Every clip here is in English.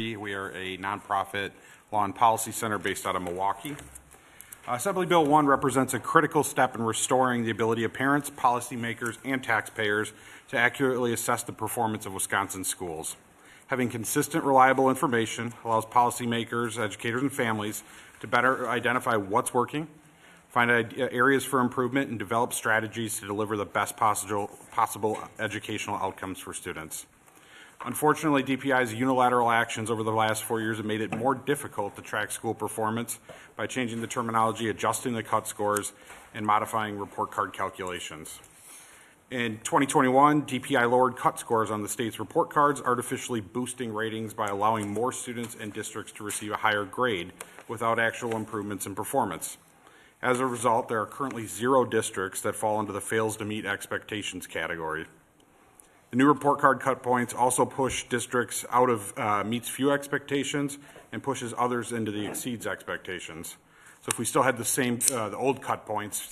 We are a nonprofit law and policy center based out of Milwaukee. Assembly Bill 1 represents a critical step in restoring the ability of parents, policymakers, and taxpayers to accurately assess the performance of Wisconsin schools. Having consistent, reliable information allows policymakers, educators, and families to better identify what's working, find areas for improvement, and develop strategies to deliver the best possible educational outcomes for students. Unfortunately, DPI's unilateral actions over the last 4 years have made it more difficult to track school performance by changing the terminology, adjusting the cut scores, and modifying report card calculations. In 2021, DPI lowered cut scores on the state's report cards, artificially boosting ratings by allowing more students and districts to receive a higher grade without actual improvements in performance. As a result, there are currently 0 districts that fall into the fails to meet expectations category. The new report card cut points also push districts out of meets few expectations and pushes others into the exceeds expectations. So if we still had the same, the old cut points,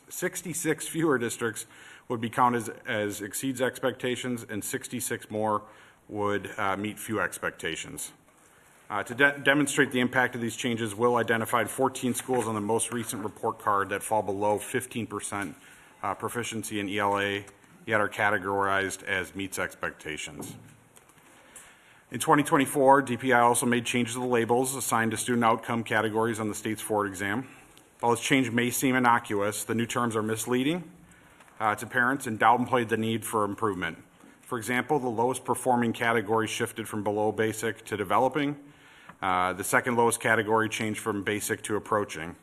66 fewer districts would be counted as exceeds expectations, and 66 more would meet few expectations. To demonstrate the impact of these changes, Will identified 14 schools on the most recent report card that fall below 15% proficiency in ELA, yet are categorized as meets expectations. In 2024, DPI also made changes to the labels assigned to student outcome categories on the state's Ford exam. While this change may seem innocuous, the new terms are misleading to parents and downplayed the need for improvement. For example, the lowest performing category shifted from below basic to developing. The second lowest category changed from basic to approaching.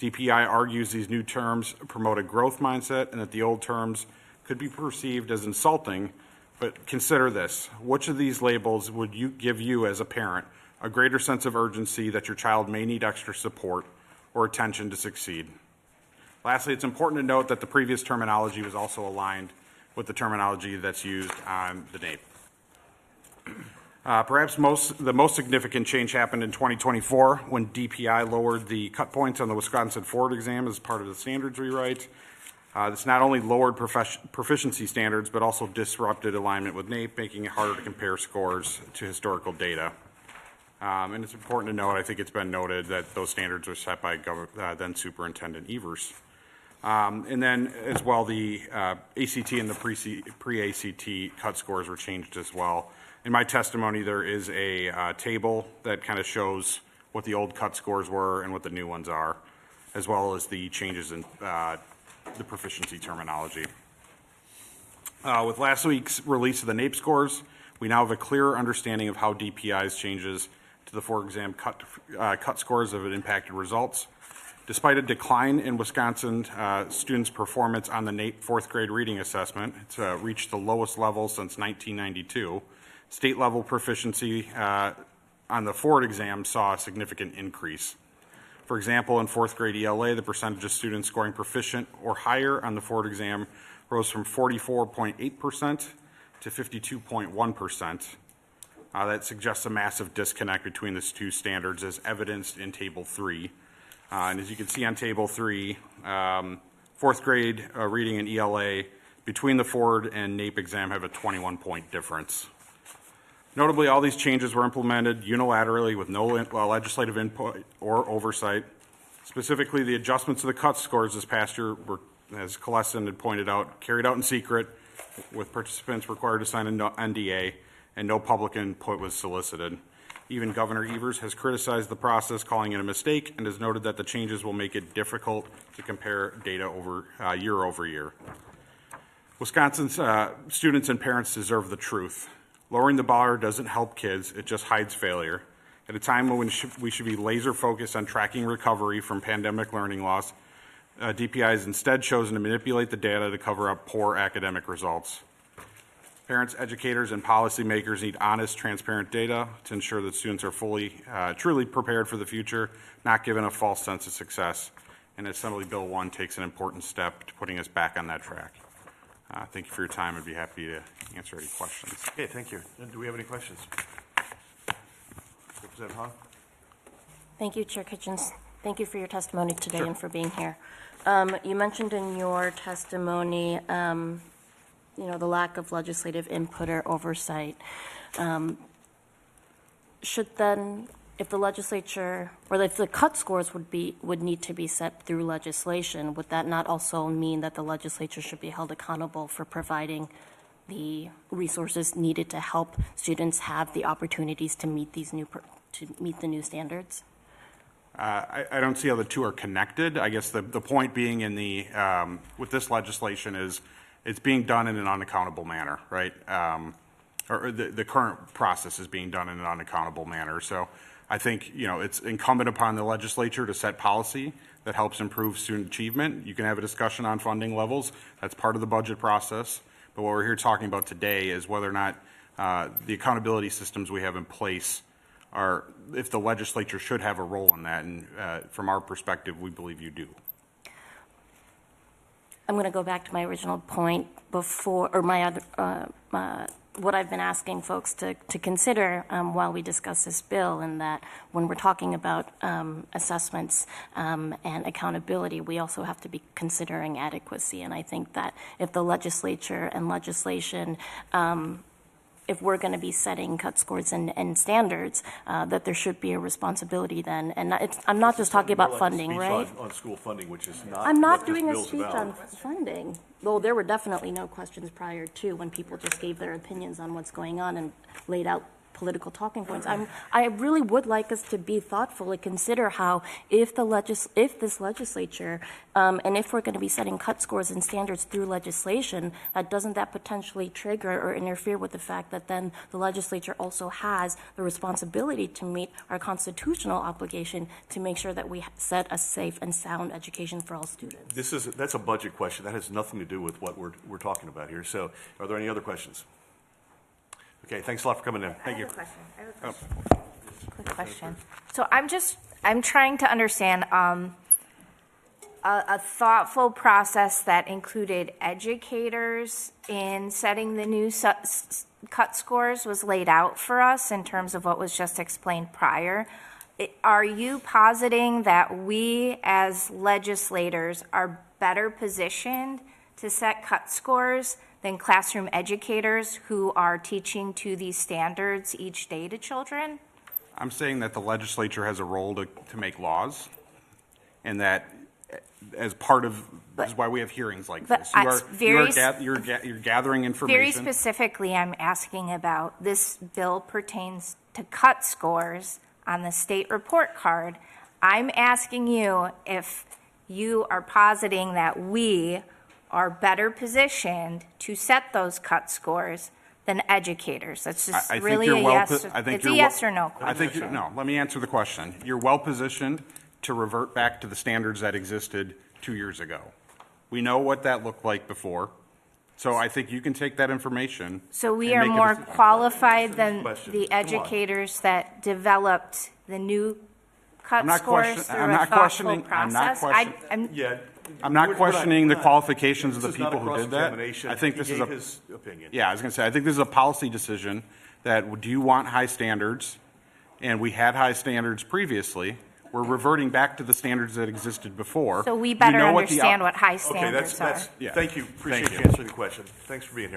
DPI argues these new terms promote a growth mindset and that the old terms could be perceived as insulting, but consider this. Which of these labels would give you as a parent a greater sense of urgency that your child may need extra support or attention to succeed? Lastly, it's important to note that the previous terminology was also aligned with the terminology that's used on the NAEP. Perhaps the most significant change happened in 2024 when DPI lowered the cut points on the Wisconsin Ford exam as part of the standards rewrite. This not only lowered proficiency standards, but also disrupted alignment with NAEP, making it harder to compare scores to historical data. And it's important to note, I think it's been noted, that those standards were set by then Superintendent Evers. And then as well, the ACT and the pre-ACT cut scores were changed as well. In my testimony, there is a table that kind of shows what the old cut scores were and what the new ones are, as well as the changes in the proficiency terminology. With last week's release of the NAEP scores, we now have a clearer understanding of how DPI's changes to the Ford exam cut scores have impacted results. Despite a decline in Wisconsin students' performance on the NAEP 4th grade reading assessment, it's reached the lowest level since 1992. State level proficiency on the Ford exam saw a significant increase. For example, in 4th grade ELA, the percentage of students scoring proficient or higher on the Ford exam rose from 44.8% to 52.1%. That suggests a massive disconnect between the two standards as evidenced in Table 3. And as you can see on Table 3, 4th grade reading and ELA between the Ford and NAEP exam have a 21-point difference. Notably, all these changes were implemented unilaterally with no legislative input or oversight. Specifically, the adjustments to the cut scores this past year were, as Koenen had pointed out, carried out in secret, with participants required to sign an NDA, and no public input was solicited. Even Governor Evers has criticized the process, calling it a mistake, and has noted that the changes will make it difficult to compare data over year. Wisconsin's students and parents deserve the truth. Lowering the bar doesn't help kids, it just hides failure. At a time when we should be laser focused on tracking recovery from pandemic learning loss, DPI has instead chosen to manipulate the data to cover up poor academic results. Parents, educators, and policymakers need honest, transparent data to ensure that students are truly prepared for the future, not given a false sense of success. And Assembly Bill 1 takes an important step to putting us back on that track. Thank you for your time. I'd be happy to answer any questions. Okay, thank you. Do we have any questions? Representative Hahn? Thank you, Chair Kitchens. Thank you for your testimony today and for being here. You mentioned in your testimony, the lack of legislative input or oversight. should then, if the legislature, or if the cut scores would need to be set through legislation, would that not also mean that the legislature should be held accountable for providing the resources needed to help students have the opportunities to meet the new standards? I don't see how the two are connected. I guess the point being in the, with this legislation is it's being done in an unaccountable manner, right? Or the current process is being done in an unaccountable manner. So I think, it's incumbent upon the legislature to set policy that helps improve student achievement. You can have a discussion on funding levels. That's part of the budget process. But what we're here talking about today is whether or not the accountability systems we have in place are, if the legislature should have a role in that. And from our perspective, we believe you do. I'm going to go back to my original point before, or my other, what I've been asking folks to consider while we discuss this bill, and that when we're talking about assessments and accountability, we also have to be considering adequacy. And I think that if the legislature and legislation, if we're going to be setting cut scores and standards, that there should be a responsibility then. And I'm not just talking about funding, right? On school funding, which is not I'm not what this doing a bill's speech about. on funding. Well, there were definitely no questions prior to, when people just gave their opinions on what's going on and laid out political talking points. I really would like us to be thoughtful and consider how, if this legislature, and if we're going to be setting cut scores and standards through legislation, doesn't that potentially trigger or interfere with the fact that then the legislature also has the responsibility to meet our constitutional obligation to make sure that we set a safe and sound education for all students? That's a budget question. That has nothing to do with what we're talking about here. So are there any other questions? Okay, thanks a lot for coming in. Thank you. I have a question. Quick question. So I'm trying to understand a thoughtful process that included educators in setting the new cut scores was laid out for us in terms of what was just explained prior. Are you positing that we as legislators are better positioned to set cut scores than classroom educators who are teaching to these standards each day to children? I'm saying that the legislature has a role to make laws, and that as part of, this is why we have hearings like this. You're gathering information. Very specifically, I'm asking about, this bill pertains to cut scores on the state report card. I'm asking you if you are positing that we are better positioned to set those cut scores than educators. That's just really a yes. It's a yes or no question. No, let me answer the question. You're well positioned to revert back to the standards that existed 2 years ago. We know what that looked like before. So I think you can take that information. So we are more qualified than the educators that developed the new cut scores through a thoughtful process? I'm not questioning the qualifications of the people who did that. I think this is his opinion. Yeah, I was going to say, I think this is a policy decision that, do you want high standards? And we had high standards previously. We're reverting back to the standards that existed before. So we better understand what high standards are. Thank you. Appreciate you answering the question. Thanks for being here.